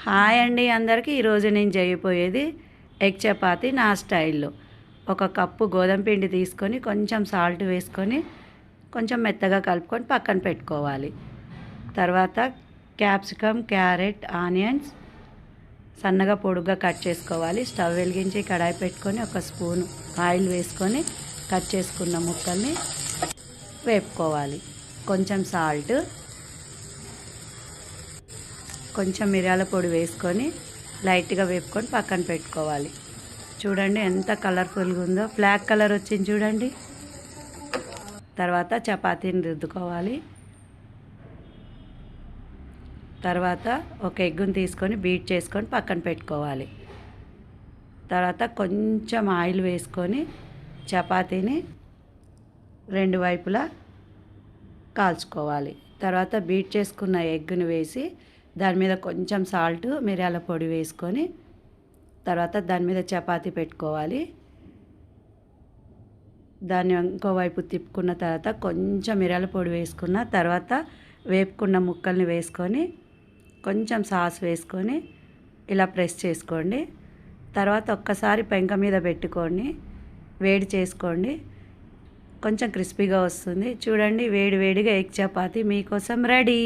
Hi అండి అందరికీ. ఈరోజు నేను చేయబోయేది ఎగ్ చపాతీ నా స్టైల్లో. ఒక కప్పు గోధుమ పిండి తీసుకొని కొంచెం సాల్ట్ వేసుకొని కొంచెం మెత్తగా కలుపుకొని పక్కన పెట్టుకోవాలి. తర్వాత క్యాప్సికమ్, క్యారెట్, ఆనియన్స్ సన్నగా పొడుగ్గా కట్ చేసుకోవాలి. స్టవ్ వెలిగించి కడాయి పెట్టుకొని ఒక స్పూన్ ఆయిల్ వేసుకొని కట్ చేసుకున్న ముక్కల్ని వేపుకోవాలి. కొంచెం సాల్ట్, కొంచెం మిరియాల పొడి వేసుకొని లైట్గా వేపుకొని పక్కన పెట్టుకోవాలి. చూడండి ఎంత కలర్ఫుల్గా ఉందో, బ్లాక్ కలర్ వచ్చింది చూడండి. తర్వాత చపాతీని రుద్దుకోవాలి. తర్వాత ఒక ఎగ్గుని తీసుకొని బీట్ చేసుకొని పక్కన పెట్టుకోవాలి. తర్వాత కొంచెం ఆయిల్ వేసుకొని చపాతీని రెండు వైపులా కాల్చుకోవాలి. తర్వాత బీట్ చేసుకున్న ఎగ్గుని వేసి దాని మీద కొంచెం సాల్ట్, మిరియాల పొడి వేసుకొని తర్వాత దాని మీద చపాతీ పెట్టుకోవాలి. దాన్ని ఇంకోవైపు తిప్పుకున్న తర్వాత కొంచెం మిరియాల పొడి వేసుకున్న తర్వాత వేపుకున్న ముక్కల్ని వేసుకొని కొంచెం సాస్ వేసుకొని ఇలా ప్రెస్ చేసుకోండి. తర్వాత ఒక్కసారి పెంక మీద పెట్టుకొని వేడి చేసుకోండి. కొంచెం క్రిస్పీగా వస్తుంది. చూడండి, వేడి వేడిగా ఎగ్ చపాతీ మీకోసం రెడీ.